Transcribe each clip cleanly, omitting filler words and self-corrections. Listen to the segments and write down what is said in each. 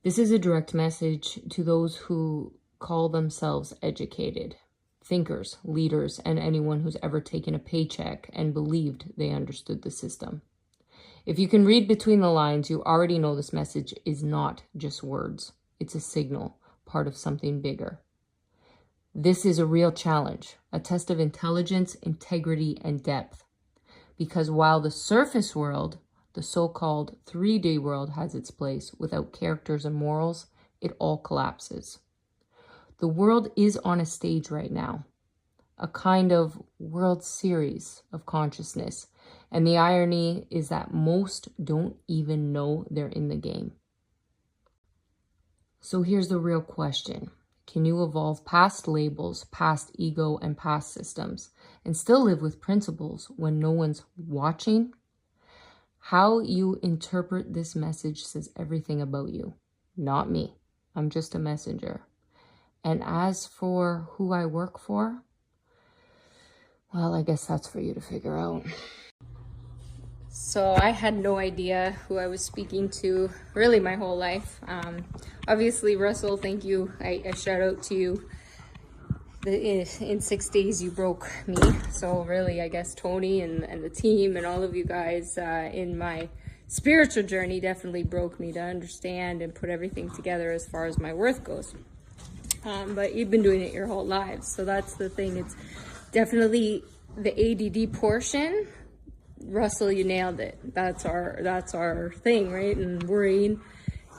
This is a direct message to those who call themselves educated, thinkers, leaders, and anyone who's ever taken a paycheck and believed they understood the system. If you can read between the lines, you already know this message is not just words. It's a signal, part of something bigger. This is a real challenge, a test of intelligence, integrity, and depth. Because while the surface world, the so-called 3D world, has its place without characters and morals, it all collapses. The world is on a stage right now, a kind of World Series of consciousness. And the irony is that most don't even know they're in the game. So here's the real question. Can you evolve past labels, past ego, and past systems, and still live with principles when no one's watching? How you interpret this message says everything about you, not me. I'm just a messenger. And as for who I work for, well, I guess that's for you to figure out. So I had no idea who I was speaking to really my whole life. Obviously, Russell, thank you. I shout out to you. In 6 days, you broke me. So really, I guess Tony and the team and all of you guys in my spiritual journey definitely broke me to understand and put everything together as far as my worth goes. But you've been doing it your whole lives. So that's the thing. It's definitely the ADD portion. Russell, you nailed it. That's our thing, right? And worrying,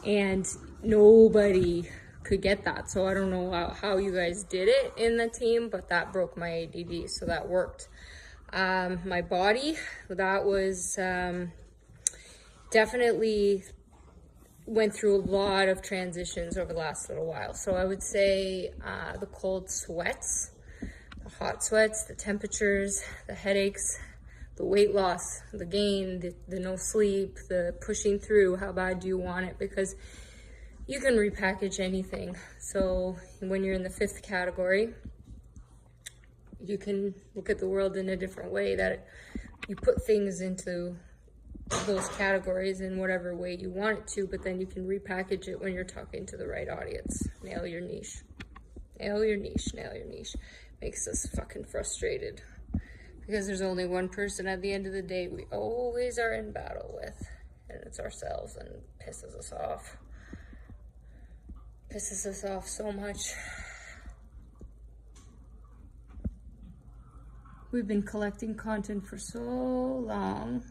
and nobody could get that. So I don't know how you guys did it in the team, but that broke my ADD, so that worked. My body, that was definitely went through a lot of transitions over the last little while. So I would say the cold sweats, the hot sweats, the temperatures, the headaches, the weight loss, the gain, the no sleep, the pushing through. How bad do you want it? Because you can repackage anything. So when you're in the 5th category, you can look at the world in a different way, that you put things into those categories in whatever way you want it to, but then you can repackage it when you're talking to the right audience. Nail your niche. Nail your niche, nail your niche. Makes us fucking frustrated. Because there's only one person at the end of the day we always are in battle with, and it's ourselves, and it pisses us off. Pisses us off so much. We've been collecting content for so long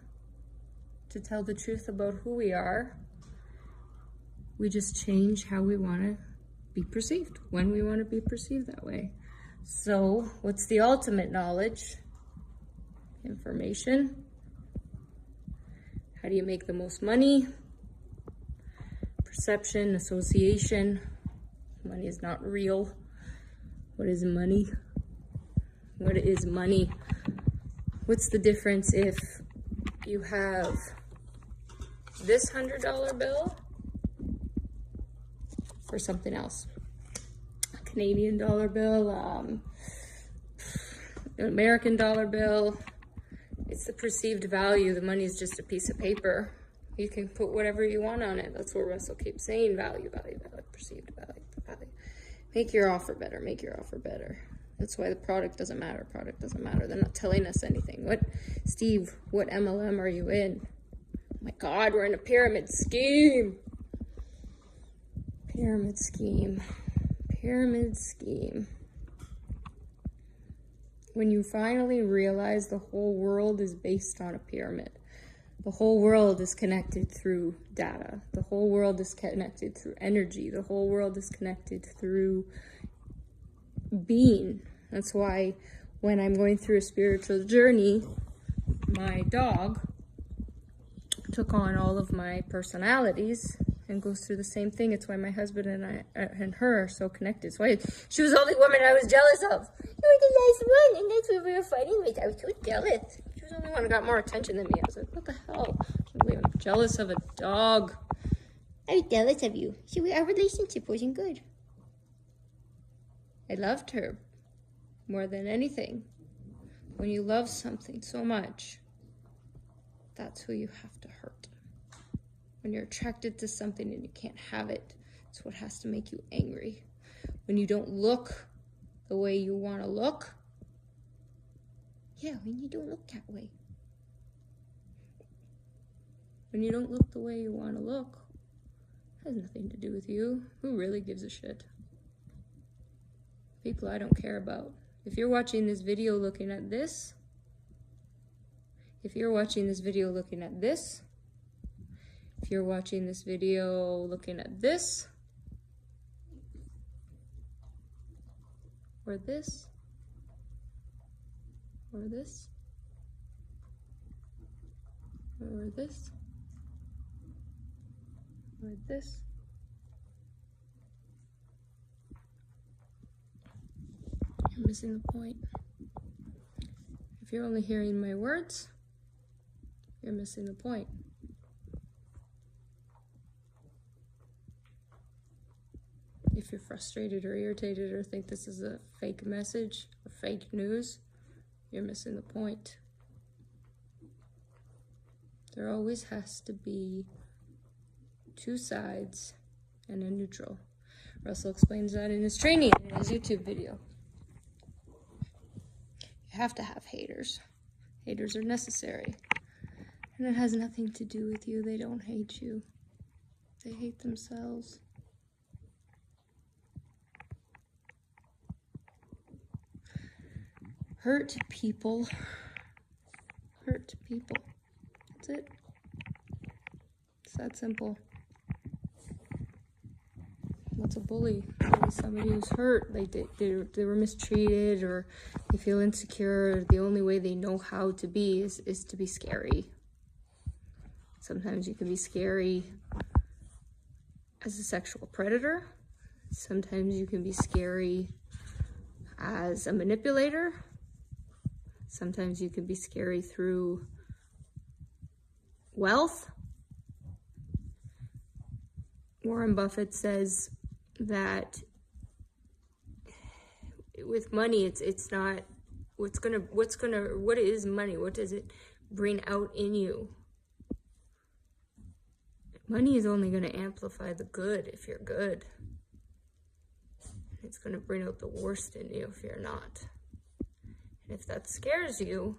to tell the truth about who we are. We just change how we want to be perceived, when we want to be perceived that way. So what's the ultimate knowledge? Information. How do you make the most money? Perception, association. Money is not real. What is money? What is money? What's the difference if you have this $100 bill or something else? A Canadian dollar bill, an American dollar bill. It's the perceived value. The money is just a piece of paper. You can put whatever you want on it. That's what Russell keeps saying. Value, value, value, perceived value, value. Make your offer better. Make your offer better. That's why the product doesn't matter. Product doesn't matter. They're not telling us anything. Steve, what MLM are you in? Oh my God, we're in a pyramid scheme. Pyramid scheme. Pyramid scheme. When you finally realize the whole world is based on a pyramid, the whole world is connected through data, the whole world is connected through energy, the whole world is connected through being. That's why when I'm going through a spiritual journey, my dog took on all of my personalities and goes through the same thing. It's why my husband and I and her are so connected. It's why she was the only woman I was jealous of. You were the last one, and that's what we were fighting with. I was so jealous. She was the only one who got more attention than me. I was like, what the hell? I'm jealous of a dog. I was jealous of you. Our relationship wasn't good. I loved her more than anything. When you love something so much, that's who you have to hurt. When you're attracted to something and you can't have it, It's what has to make you angry. When you don't look the way you want to look. Yeah, when you don't look that way. When you don't look the way you want to look, it has nothing to do with you. Who really gives a shit? People I don't care about. If you're watching this video looking at this, if you're watching this video looking at this, if you're watching this video looking at this, or this, or this, or this, or this, you're missing the point. If you're only hearing my words, you're missing the point. If you're frustrated or irritated or think this is a fake message or fake news, you're missing the point. There always has to be two sides and a neutral. Russell explains that in his training, in his YouTube video. You have to have haters. Haters are necessary. And it has nothing to do with you. They don't hate you. They hate themselves. Hurt people. Hurt people. That's it. It's that simple. What's a bully? Somebody who's hurt. They were mistreated, or they feel insecure. The only way they know how to be is to be scary. Sometimes you can be scary as a sexual predator. Sometimes you can be scary as a manipulator. Sometimes you can be scary through wealth. Warren Buffett says that with money, it's not what is money? What does it bring out in you? Money is only going to amplify the good if you're good. It's going to bring out the worst in you if you're not. And if that scares you,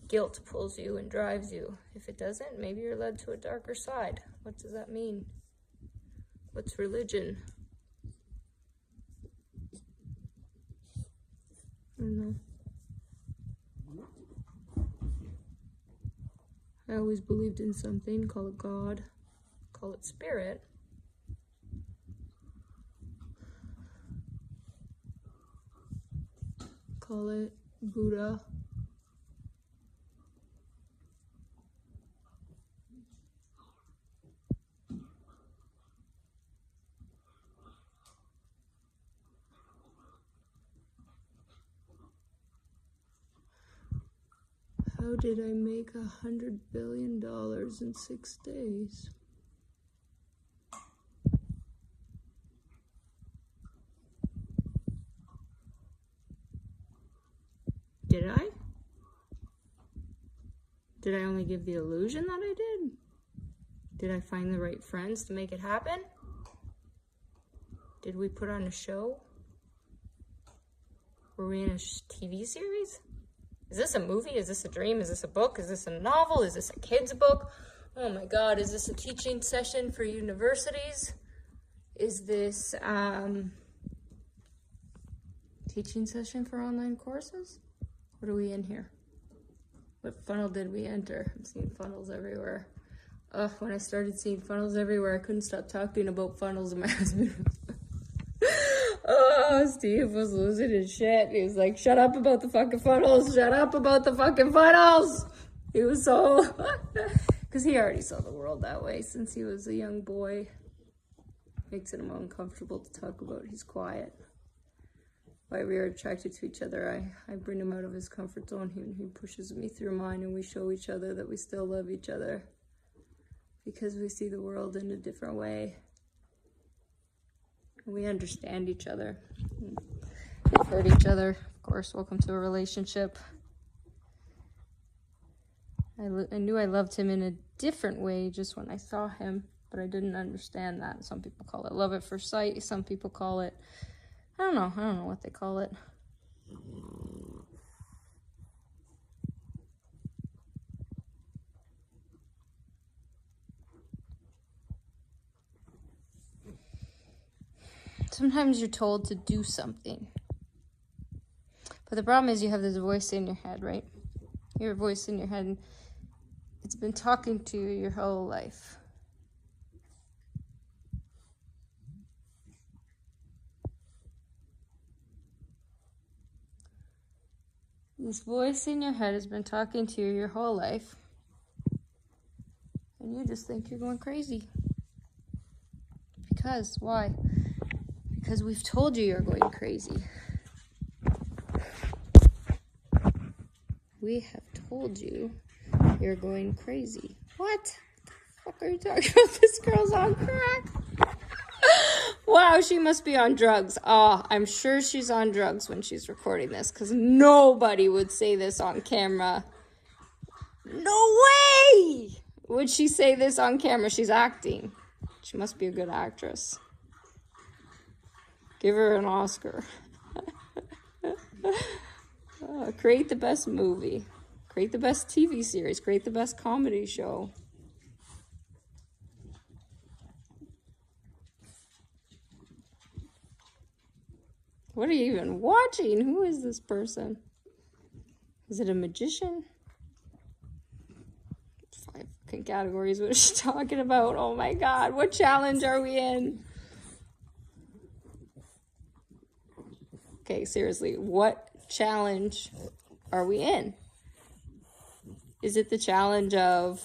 guilt pulls you and drives you. If it doesn't, maybe you're led to a darker side. What does that mean? What's religion? I don't know. I always believed in something. Call it God. Call it spirit. Call it Buddha. How did I make $100 billion in 6 days? Did I? Did I only give the illusion that I did? Did I find the right friends to make it happen? Did we put on a show? Were we in a TV series? Is this a movie? Is this a dream? Is this a book? Is this a novel? Is this a kid's book? Oh my God, is this a teaching session for universities? Is this teaching session for online courses? What are we in here? What funnel did we enter? I'm seeing funnels everywhere. Ugh, when I started seeing funnels everywhere, I couldn't stop talking about funnels, and my husband oh, Steve was losing his shit. He was like, shut up about the fucking funnels. Shut up about the fucking funnels. He was so... Because he already saw the world that way since he was a young boy. Makes him uncomfortable to talk about. He's quiet. Why we are attracted to each other. I bring him out of his comfort zone. He pushes me through mine, and we show each other that we still love each other. Because we see the world in a different way. We understand each other. We've hurt each other. Of course, welcome to a relationship. I knew I loved him in a different way just when I saw him. but I didn't understand that. Some people call it love at first sight. Some people call it, I don't know what they call it. Sometimes you're told to do something. But the problem is you have this voice in your head, right? Your voice in your head, and it's been talking to you your whole life. This voice in your head has been talking to you your whole life, and you just think you're going crazy. Because, why? Because we've told you you're going crazy. We have told you you're going crazy. What the fuck are you talking about? This girl's on crack. Wow, she must be on drugs. Oh, I'm sure she's on drugs when she's recording this, because nobody would say this on camera. No way would she say this on camera. She's acting. She must be a good actress. Give her an Oscar. Create the best movie. Create the best TV series. Create the best comedy show. What are you even watching? Who is this person? Is it a magician? 5 fucking categories. What is she talking about? Oh my god. What challenge are we in? Okay, seriously. What challenge are we in? Is it the challenge of,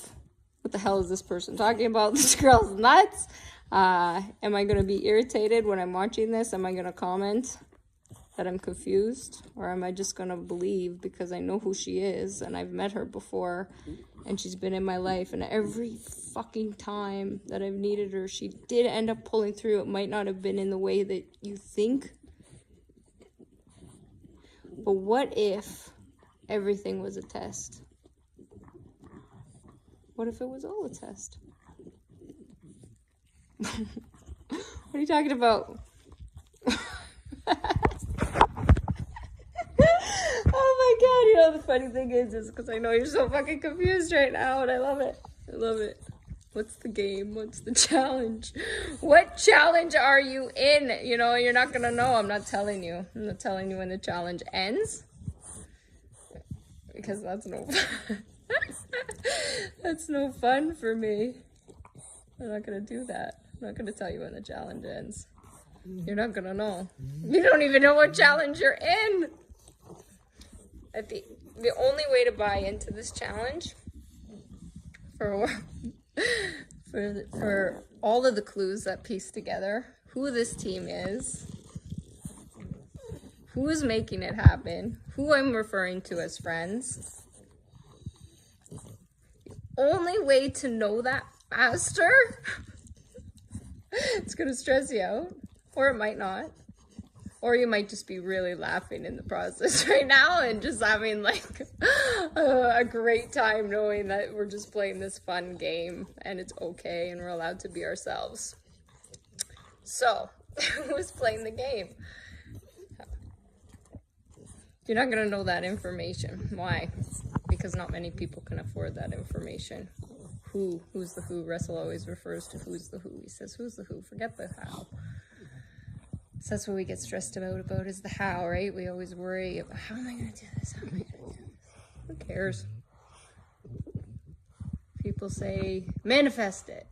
what the hell is this person talking about? This girl's nuts. Am I going to be irritated when I'm watching this? Am I going to comment that I'm confused? Or am I just going to believe because I know who she is and I've met her before and she's been in my life, and every fucking time that I've needed her, she did end up pulling through. It might not have been in the way that you think. But what if everything was a test? What if it was all a test? What are you talking about? Oh my god, you know the funny thing is because I know you're so fucking confused right now, and I love it. I love it. What's the game? What's the challenge? What challenge are you in? You know, you're not gonna know. I'm not telling you. I'm not telling you when the challenge ends. Because that's no fun. That's no fun for me. I'm not gonna do that. I'm not gonna tell you when the challenge ends. You're not gonna know. You don't even know what challenge you're in. The only way to buy into this challenge for all of the clues that piece together who this team is, who is making it happen, who I'm referring to as friends. The only way to know that faster, it's gonna stress you out, or it might not. Or you might just be really laughing in the process right now and just having like a great time knowing that we're just playing this fun game and it's okay and we're allowed to be ourselves. So, who's playing the game? You're not going to know that information. Why? Because not many people can afford that information. Who's the who? Russell always refers to who's the who. He says, who's the who? Forget the how. So that's what we get stressed about is the how, right? We always worry about, how am I going to do this? How am I going to do this? Who cares? People say, manifest it.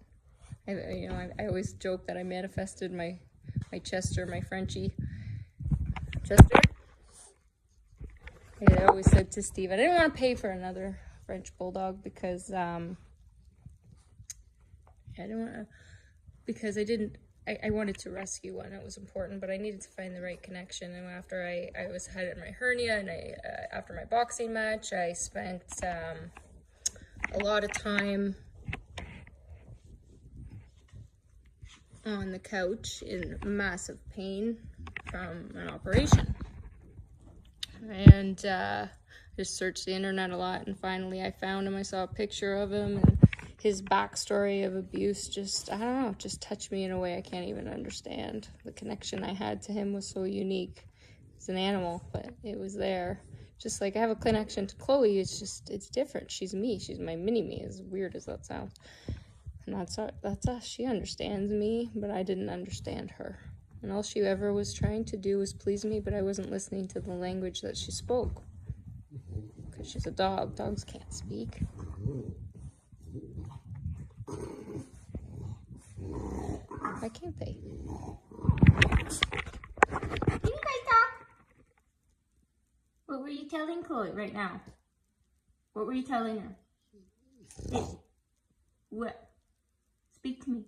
I always joke that I manifested my Chester, my Frenchie. Chester? I always said to Steve, I didn't want to pay for another French Bulldog because, I wanted to rescue one. It was important, but I needed to find the right connection. And after I had my hernia, and after my boxing match, I spent a lot of time on the couch in massive pain from an operation. And just searched the internet a lot, and finally I found him. I saw a picture of him, and his backstory of abuse just, I don't know, just touched me in a way I can't even understand. The connection I had to him was so unique. He's an animal, but it was there. Just like I have a connection to Chloe, it's just, it's different. She's me. She's my mini-me, as weird as that sounds. And that's us. She understands me, but I didn't understand her. And all she ever was trying to do was please me, but I wasn't listening to the language that she spoke. Because she's a dog. Dogs can't speak. Why can't they? Can you guys talk? What were you telling Chloe right now? What were you telling her? What? Speak to me.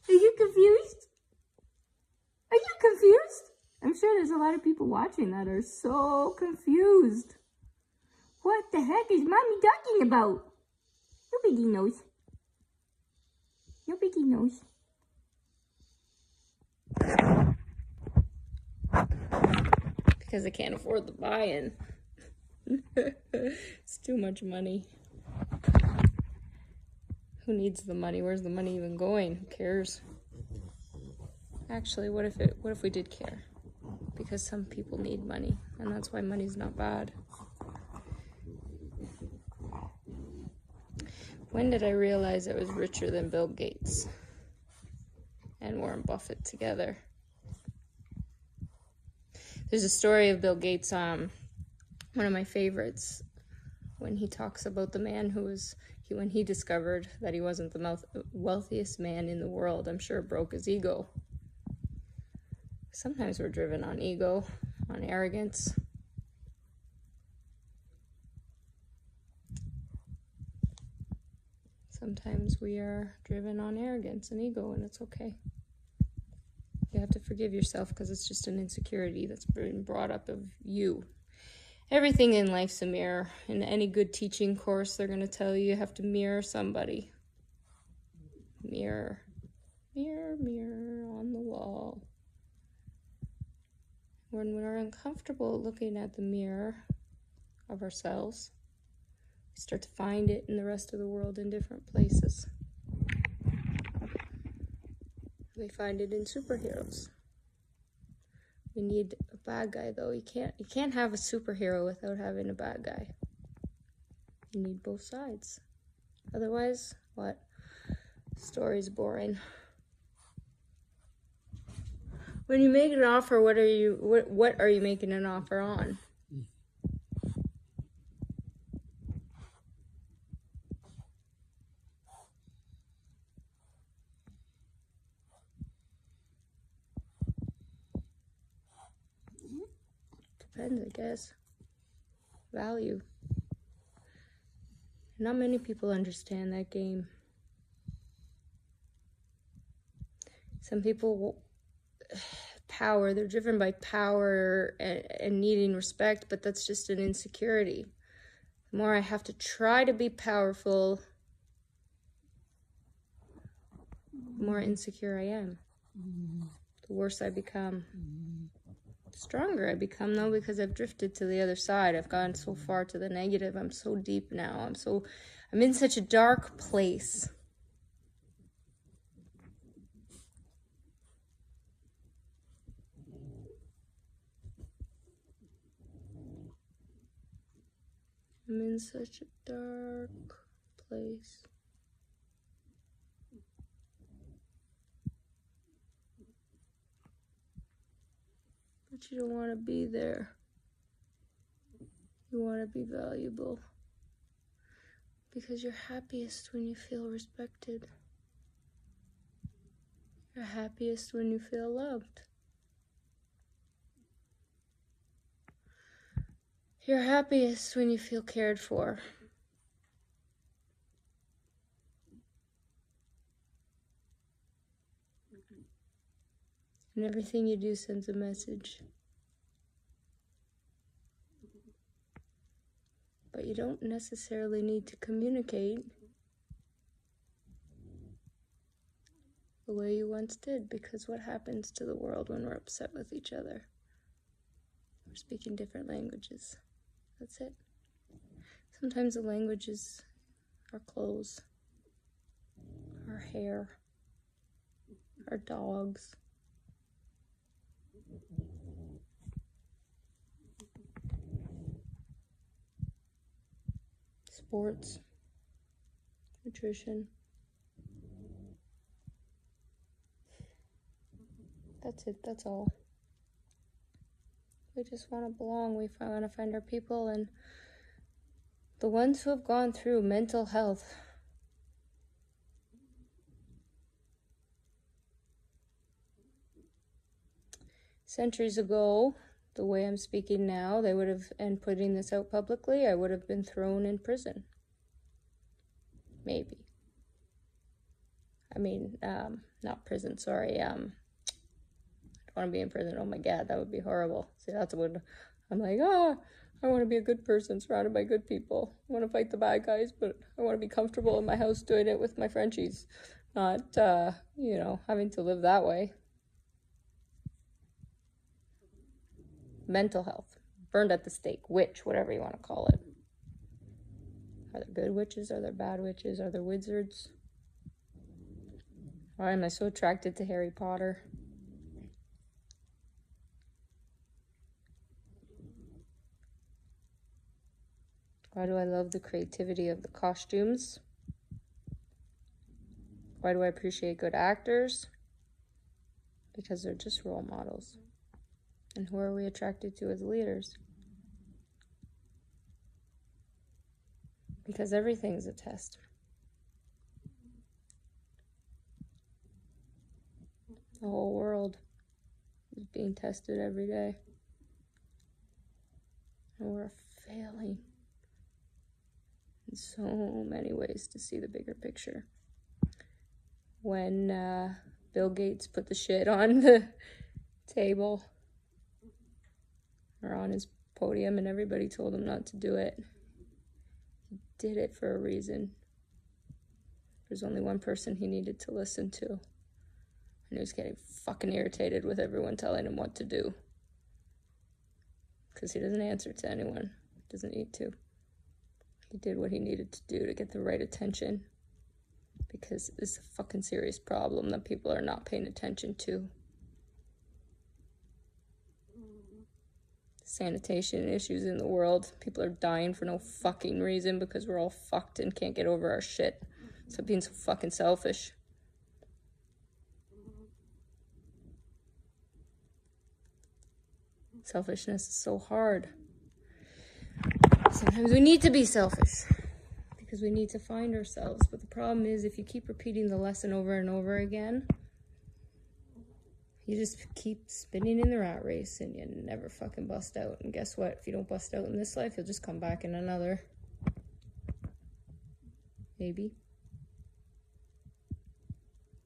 Are you confused? Are you confused? I'm sure there's a lot of people watching that are so confused. What the heck is mommy talking about? Nobody knows. Nobody knows. Because I can't afford the buy-in. It's too much money. Who needs the money? Where's the money even going? Who cares? Actually, what if we did care? Because some people need money, and that's why money's not bad. When did I realize I was richer than Bill Gates and Warren Buffett together? There's a story of Bill Gates, one of my favorites, when he talks about the man who was, when he discovered that he wasn't the wealthiest man in the world. I'm sure it broke his ego. Sometimes we're driven on ego, on arrogance. Sometimes we are driven on arrogance and ego, and it's okay. You have to forgive yourself because it's just an insecurity that's been brought up of you. Everything in life's a mirror. In any good teaching course, they're going to tell you have to mirror somebody. Mirror. Mirror, mirror on the wall. When we're uncomfortable looking at the mirror of ourselves, we start to find it in the rest of the world in different places. We find it in superheroes. We need a bad guy, though. You can't have a superhero without having a bad guy. You need both sides. Otherwise, what? The story's boring. When you make an offer, what are you making an offer on? Depends, I guess. Value. Not many people understand that game. Some people, power, they're driven by power and needing respect, but that's just an insecurity. The more I have to try to be powerful, the more insecure I am. The worse I become. The stronger I become, though, because I've drifted to the other side. I've gone so far to the negative. I'm so deep now. I'm in such a dark place. I'm in such a dark place. But you don't want to be there. You want to be valuable. Because you're happiest when you feel respected. You're happiest when you feel loved. You're happiest when you feel cared for. And everything you do sends a message. But you don't necessarily need to communicate the way you once did, because what happens to the world when we're upset with each other? We're speaking different languages. That's it. Sometimes the language is our clothes, our hair, our dogs. Sports, nutrition. That's it, that's all. We just want to belong. We want to find our people, and the ones who have gone through mental health. Centuries ago, the way I'm speaking now, they would have, and putting this out publicly, I would have been thrown in prison. Maybe. I mean, not prison, sorry. I don't want to be in prison. Oh my God, that would be horrible. See, that's what I'm like, I want to be a good person surrounded by good people. I want to fight the bad guys, but I want to be comfortable in my house doing it with my Frenchies. Not, having to live that way. Mental health. Burned at the stake. Witch, whatever you want to call it. Are there good witches? Are there bad witches? Are there wizards? Why am I so attracted to Harry Potter? Why do I love the creativity of the costumes? Why do I appreciate good actors? Because they're just role models. And who are we attracted to as leaders? Because everything's a test. The whole world is being tested every day. And we're failing in so many ways to see the bigger picture. When Bill Gates put the shit on the table or on his podium and everybody told him not to do it, he did it for a reason. There's only one person he needed to listen to. And he was getting fucking irritated with everyone telling him what to do. Because he doesn't answer to anyone. He doesn't need to. He did what he needed to do to get the right attention. Because it's a fucking serious problem that people are not paying attention to. Sanitation issues in the world. People are dying for no fucking reason because we're all fucked and can't get over our shit. Stop being so fucking selfish. Selfishness is so hard. Sometimes we need to be selfish because we need to find ourselves. But the problem is, if you keep repeating the lesson over and over again, you just keep spinning in the rat race and you never fucking bust out. And guess what? If you don't bust out in this life, you'll just come back in another. Maybe.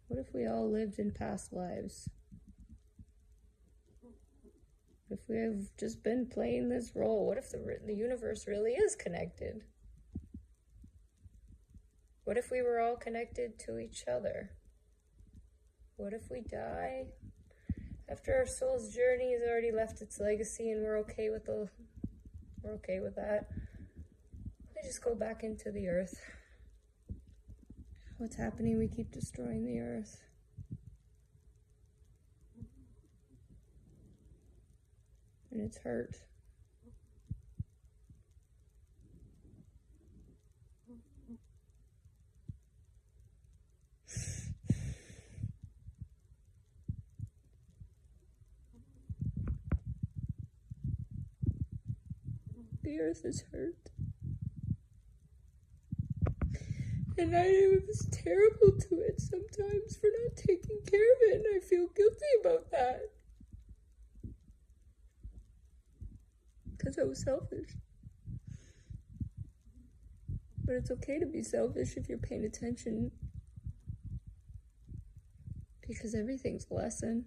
What if we all lived in past lives? What if we have just been playing this role? What if the universe really is connected? What if we were all connected to each other? What if we die after our soul's journey has already left its legacy and we're okay with that? We just go back into the earth. What's happening? We keep destroying the earth. And it's hurt. The earth is hurt. And I was terrible to it sometimes for not taking care of it, and I feel guilty about that. Because I was selfish. But it's okay to be selfish if you're paying attention. Because everything's a lesson.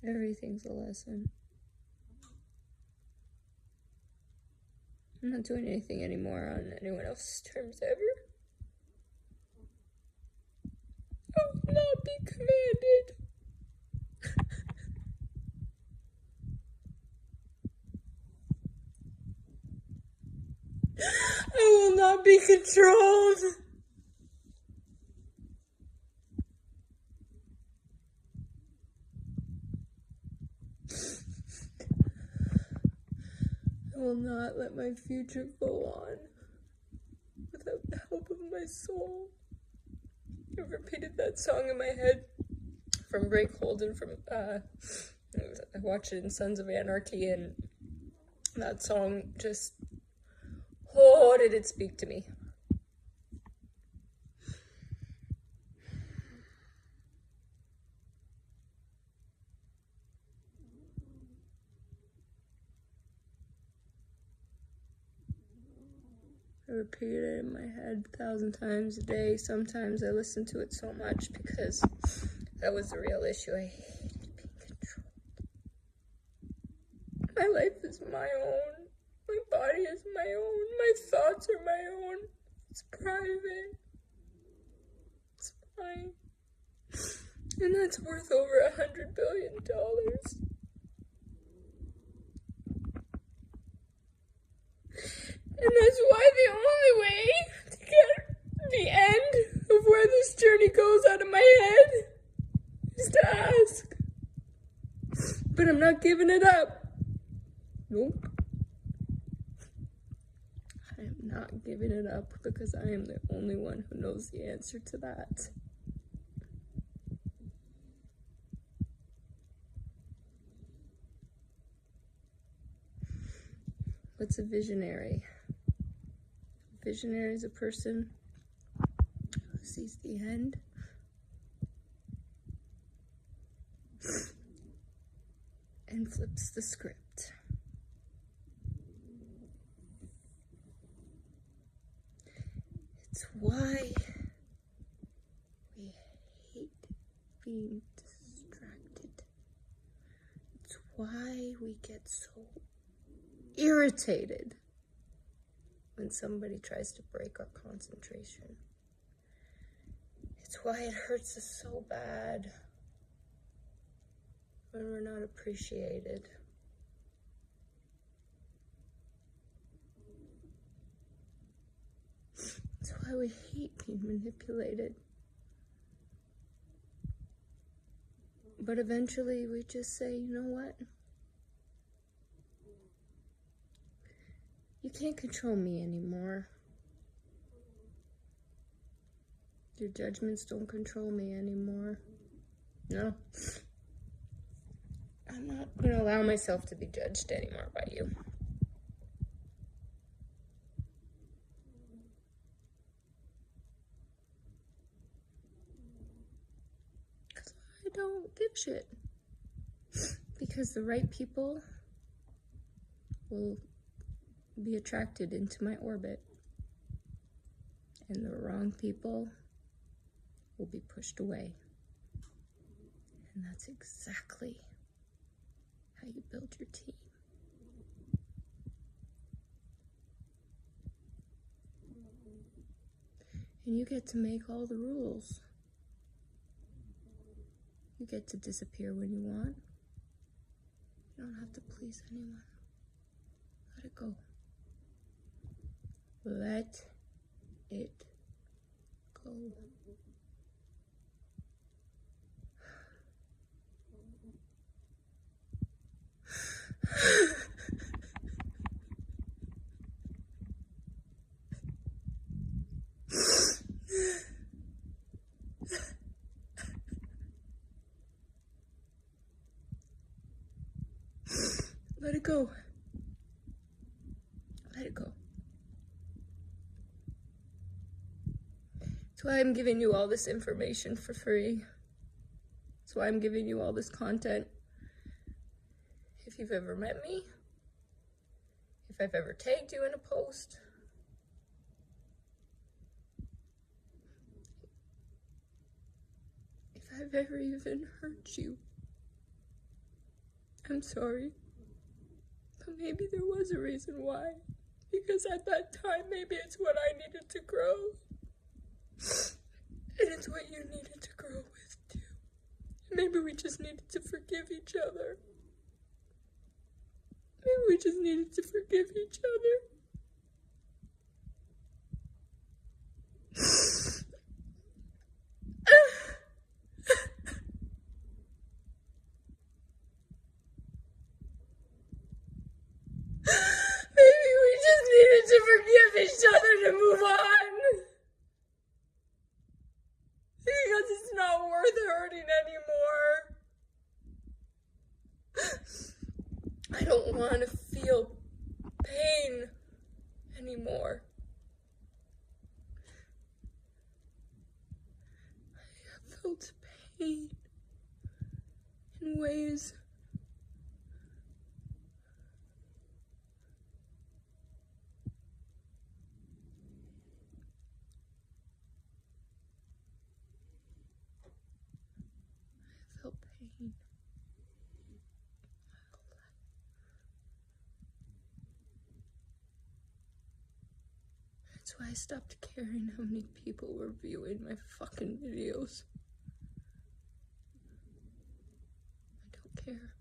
Everything's a lesson. I'm not doing anything anymore on anyone else's terms ever. I will not be commanded. I will not be controlled. I will not let my future go on without the help of my soul. I've repeated that song in my head from Greg Holden from I watched it in Sons of Anarchy, and that song just, oh, did it speak to me. I repeat it in my head 1,000 times a day. Sometimes I listen to it so much because that was the real issue. I hated being controlled. My life is my own. My body is my own. My thoughts are my own. It's private. It's mine. And that's worth over $100 billion. And that's why the only way to get the end of where this journey goes out of my head is to ask. But I'm not giving it up. Nope. I am not giving it up because I am the only one who knows the answer to that. What's a visionary? A visionary is a person who sees the end and flips the script. It's why we hate being distracted. It's why we get so irritated when somebody tries to break our concentration. It's why it hurts us so bad when we're not appreciated. It's why we hate being manipulated. But eventually we just say, you know what? You can't control me anymore. Your judgments don't control me anymore. No. I'm not going to allow myself to be judged anymore by you. Because I don't give a shit. Because the right people will be attracted into my orbit, and the wrong people will be pushed away. And that's exactly how you build your team. And you get to make all the rules. You get to disappear when you want. You don't have to please anyone. Let it go. Let it go. Let it go. Let it go. That's why I'm giving you all this information for free. That's why I'm giving you all this content. If you've ever met me, if I've ever tagged you in a post, if I've ever even hurt you, I'm sorry. But maybe there was a reason why. Because at that time, maybe it's what I needed to grow. And it's what you needed to grow with, too. Maybe we just needed to forgive each other. Maybe we just needed to forgive each other. Maybe we just needed to forgive each other to move on. Because it's not worth hurting anymore. I don't want to feel pain anymore. I have felt pain in ways pain. That's why I stopped caring how many people were viewing my fucking videos. I don't care.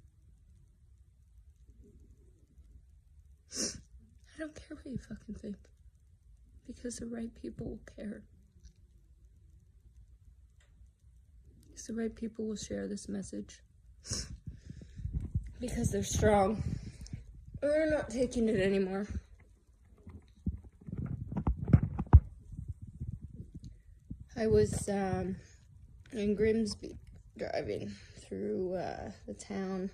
I don't care what you fucking think. Because the right people will care. Because the right people will share this message. Because they're strong. We're not taking it anymore. I was in Grimsby driving through the town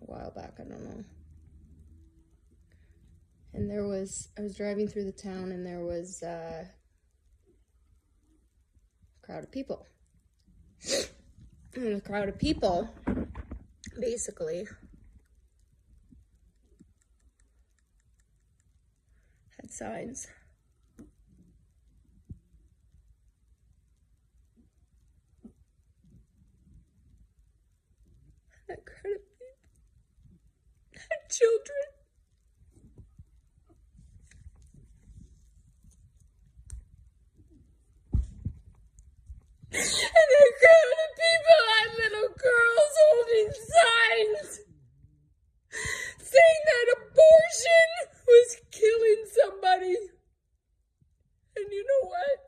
a while back, I don't know. And I was driving through the town and there was a crowd of people. And the crowd of people basically had signs. That crowd of people had children. And that crowd of people had little girls holding signs saying that abortion was killing somebody. And you know what?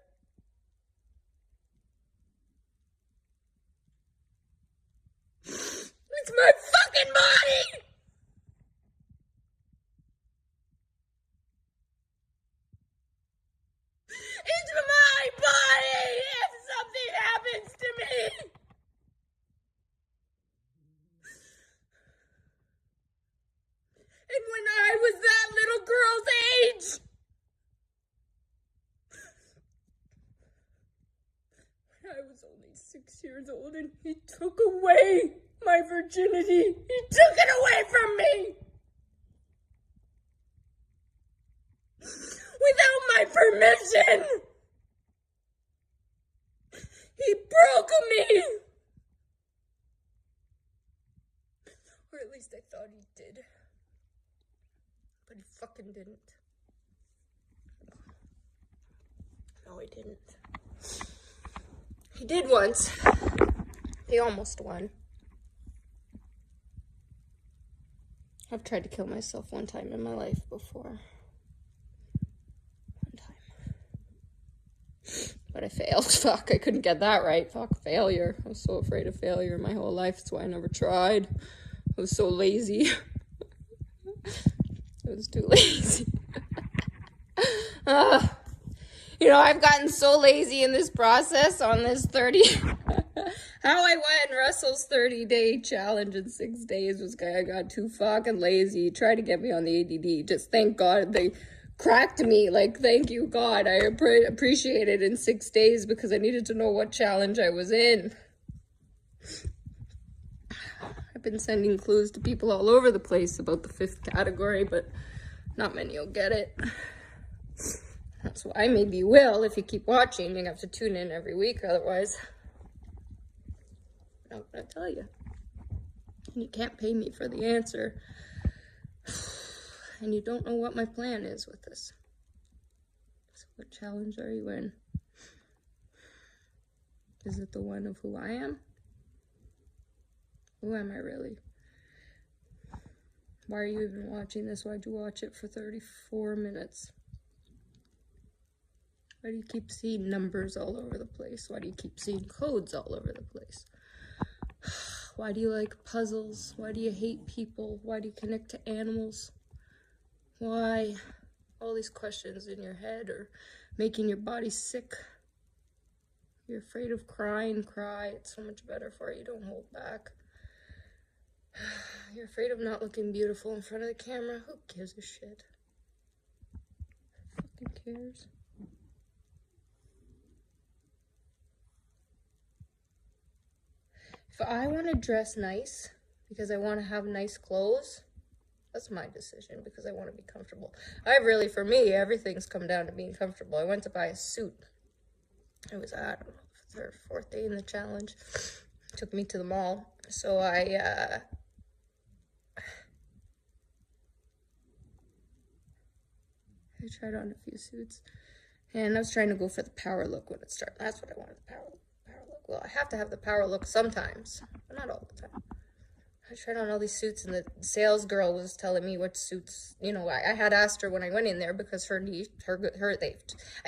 It's my fucking body! It's my body if something happens to me! And when I was that little girl's age, when I was only 6 years old and he took away my virginity, he took it away from me! Without my permission! He broke me! Or at least I thought he did. But he fucking didn't. No, he didn't. He did once. He almost won. I've tried to kill myself one time in my life before. But I failed. Fuck, I couldn't get that right. Fuck, failure. I was so afraid of failure my whole life. That's why I never tried. I was so lazy. I was too lazy. You know, I've gotten so lazy in this process on this 30... How I went Russell's 30-day challenge in 6 days was I got too fucking lazy. He tried to get me on the ADD. Just thank God they cracked me. Like, thank you, God. I appreciate it in 6 days because I needed to know what challenge I was in. I've been sending clues to people all over the place about the 5th category, but not many will get it. That's why maybe you will if you keep watching. You have to tune in every week, otherwise I'm not gonna tell you. And you can't pay me for the answer. And you don't know what my plan is with this. So what challenge are you in? Is it the one of who I am? Who am I really? Why are you even watching this? Why'd you watch it for 34 minutes? Why do you keep seeing numbers all over the place? Why do you keep seeing codes all over the place? Why do you like puzzles? Why do you hate people? Why do you connect to animals? Why? All these questions in your head are making your body sick. You're afraid of crying, cry. It's so much better for you. Don't hold back. You're afraid of not looking beautiful in front of the camera. Who gives a shit? Who fucking cares? If I want to dress nice because I want to have nice clothes, that's my decision because I want to be comfortable. For me, everything's come down to being comfortable. I went to buy a suit. It was, I don't know, third, fourth day in the challenge. Took me to the mall. So I tried on a few suits. And I was trying to go for the power look when it started. That's what I wanted, the power look. Well, I have to have the power look sometimes, but not all the time. I tried on all these suits, and the sales girl was telling me what suits, I had asked her when I went in there because I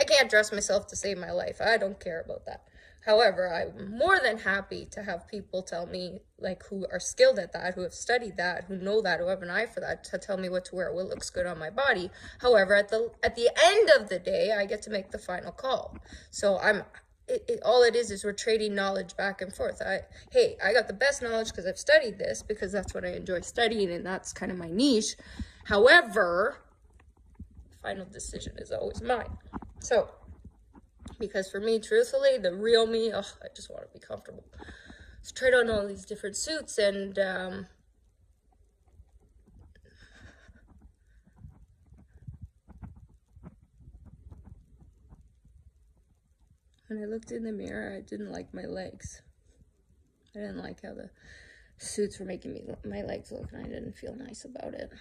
can't dress myself to save my life. I don't care about that. However, I'm more than happy to have people tell me, like, who are skilled at that, who have studied that, who know that, who have an eye for that, to tell me what to wear, what looks good on my body. However, at the end of the day, I get to make the final call. So all it is we're trading knowledge back and forth. I got the best knowledge because I've studied this, because that's what I enjoy studying, and that's kind of my niche. However, the final decision is always mine. So, because for me, truthfully, the real me, I just want to be comfortable. So I tried on all these different suits, and when I looked in the mirror, I didn't like my legs. I didn't like how the suits were making my legs look, and I didn't feel nice about it.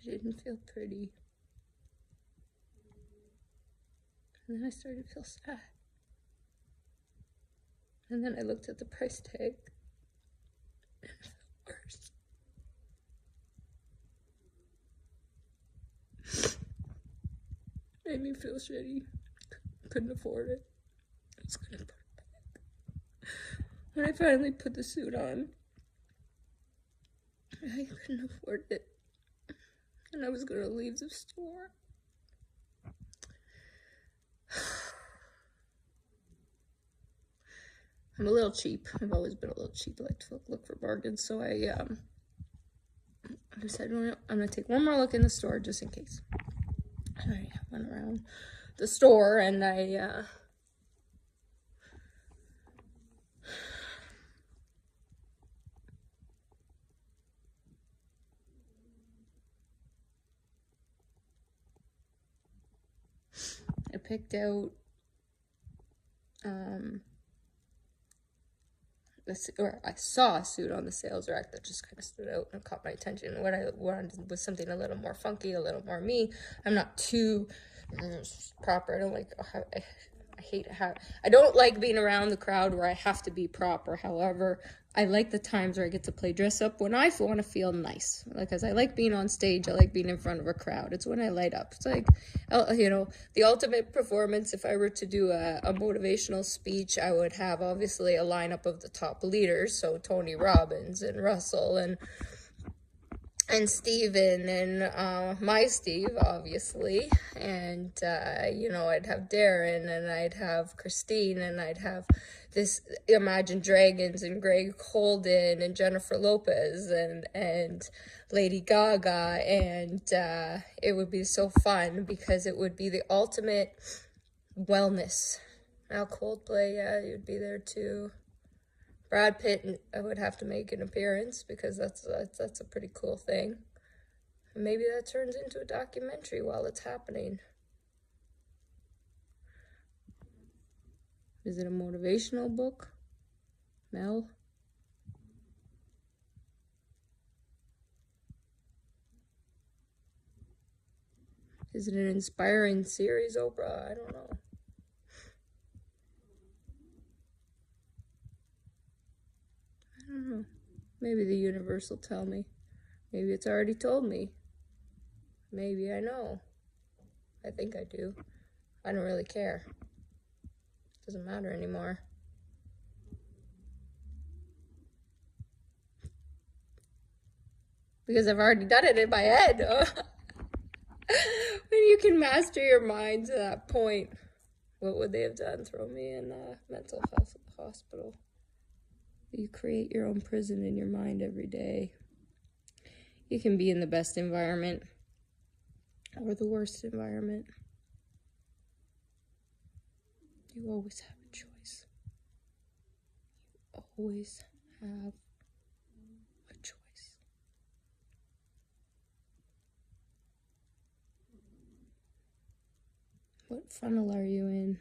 I didn't feel pretty. And then I started to feel sad. And then I looked at the price tag. And it felt worse. Made me feel shitty. Couldn't afford it. I was gonna put it back. When I finally put the suit on, I couldn't afford it. And I was gonna leave the store. I'm a little cheap. I've always been a little cheap. I like to look for bargains. So I decided, I'm going to take one more look in the store just in case. And I went around the store, and I picked out I saw a suit on the sales rack that just kind of stood out and caught my attention. What I wanted was something a little more funky, a little more me. I'm not too proper. I don't like, I don't like being around the crowd where I have to be proper. However, I like the times where I get to play dress up when I want to feel nice. Because I like being on stage. I like being in front of a crowd. It's when I light up. It's like, the ultimate performance. If I were to do a motivational speech, I would have obviously a lineup of the top leaders. So Tony Robbins and Russell and Steven and my Steve, obviously, and I'd have Darren, and I'd have Christine, and I'd have this Imagine Dragons and Greg Holden and Jennifer Lopez and Lady Gaga, and it would be so fun because it would be the ultimate wellness. Now Coldplay, yeah, you'd be there too. Brad Pitt would have to make an appearance because that's a pretty cool thing. And maybe that turns into a documentary while it's happening. Is it a motivational book? Mel? Is it an inspiring series, Oprah? I don't know. I don't know. Maybe the universe will tell me. Maybe it's already told me. Maybe I know. I think I do. I don't really care. Doesn't matter anymore. Because I've already done it in my head. When you can master your mind to that point, what would they have done? Throw me in a mental health hospital. You create your own prison in your mind every day. You can be in the best environment or the worst environment. You always have a choice. You always have a choice. What funnel are you in?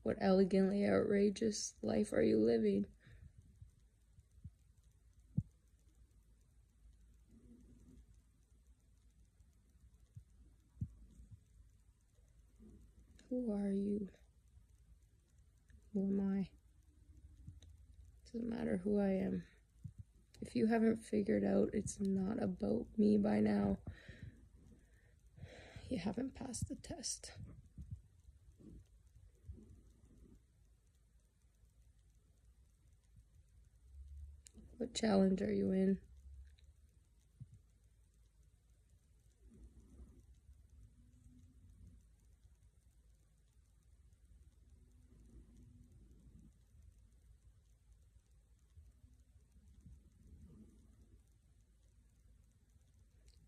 What elegantly outrageous life are you living? Who are you? Who am I? Doesn't matter who I am. If you haven't figured out it's not about me by now, you haven't passed the test. What challenge are you in?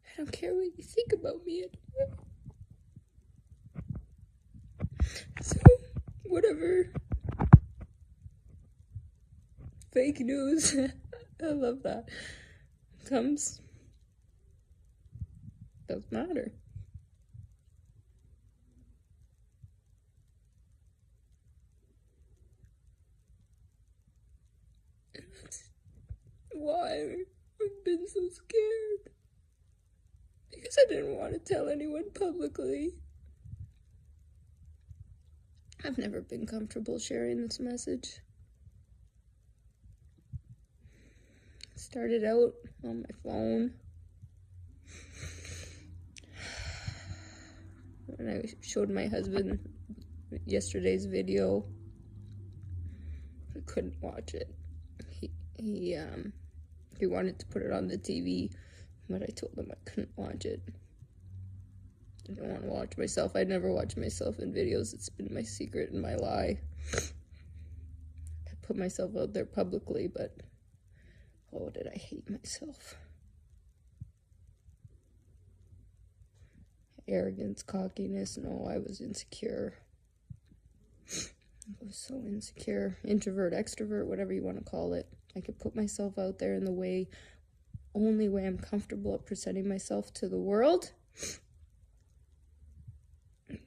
I don't care what you think about me anymore. So, whatever. Fake news. I love that. Comes. Doesn't matter. And that's why I've been so scared. Because I didn't want to tell anyone publicly. I've never been comfortable sharing this message. Started out on my phone. When I showed my husband yesterday's video, he couldn't watch it. He wanted to put it on the TV, but I told him I couldn't watch it. I don't want to watch myself. I never watch myself in videos. It's been my secret and my lie. I put myself out there publicly, but oh, did I hate myself. Arrogance, cockiness, no, I was insecure. I was so insecure. Introvert, extrovert, whatever you want to call it. I could put myself out there in the only way I'm comfortable at presenting myself to the world.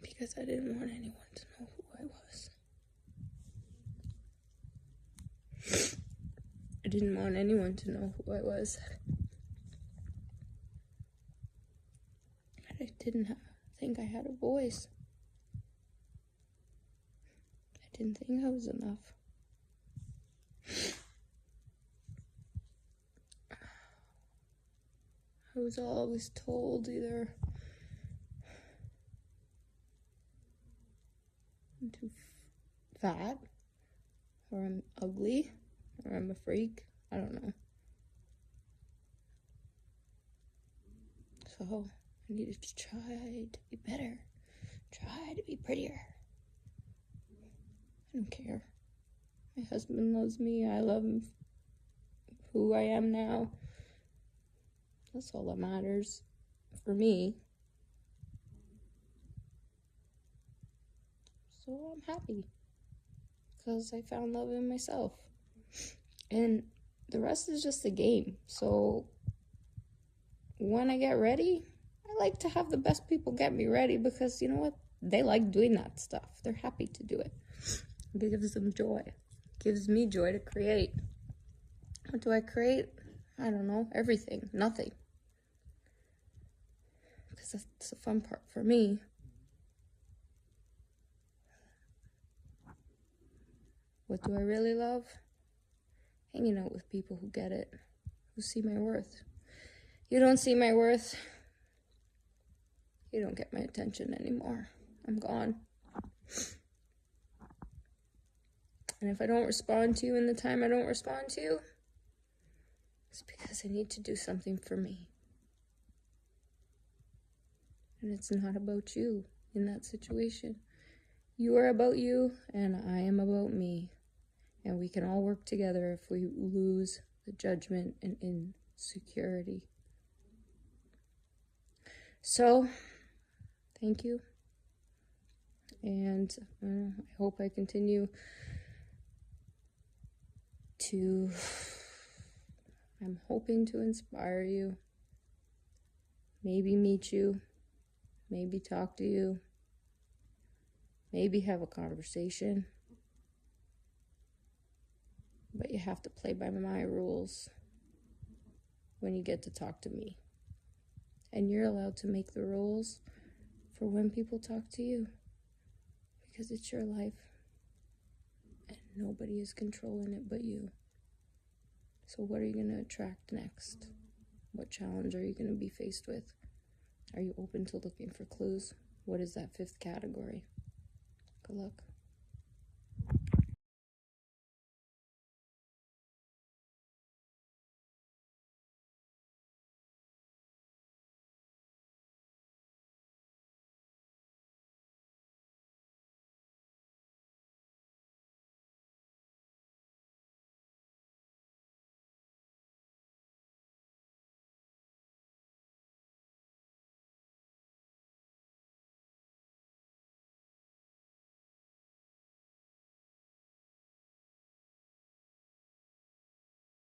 Because I didn't want anyone to know who I was. I didn't want anyone to know who I was. I didn't think I had a voice. I didn't think I was enough. I was always told either I'm too fat, or I'm ugly, or I'm a freak. I don't know. So I needed to try to be better, try to be prettier. I don't care. My husband loves me. I love who I am now. That's all that matters for me. So I'm happy because I found love in myself. And the rest is just a game. So when I get ready, I like to have the best people get me ready because you know what? They like doing that stuff. They're happy to do it. It gives them joy. It gives me joy to create. What do I create? I don't know. Everything. Nothing. Because that's the fun part for me. What do I really love? Hanging out with people who get it, who see my worth. You don't see my worth, you don't get my attention anymore. I'm gone. And if I don't respond to you in the time I don't respond to you, it's because I need to do something for me. And it's not about you in that situation. You are about you, and I am about me. And we can all work together if we lose the judgment and insecurity. So, thank you. And I hope I continue to, I'm hoping to inspire you, maybe meet you, maybe talk to you, maybe have a conversation. But you have to play by my rules when you get to talk to me. And you're allowed to make the rules for when people talk to you. Because it's your life. And nobody is controlling it but you. So what are you going to attract next? What challenge are you going to be faced with? Are you open to looking for clues? What is that 5th category? Good luck.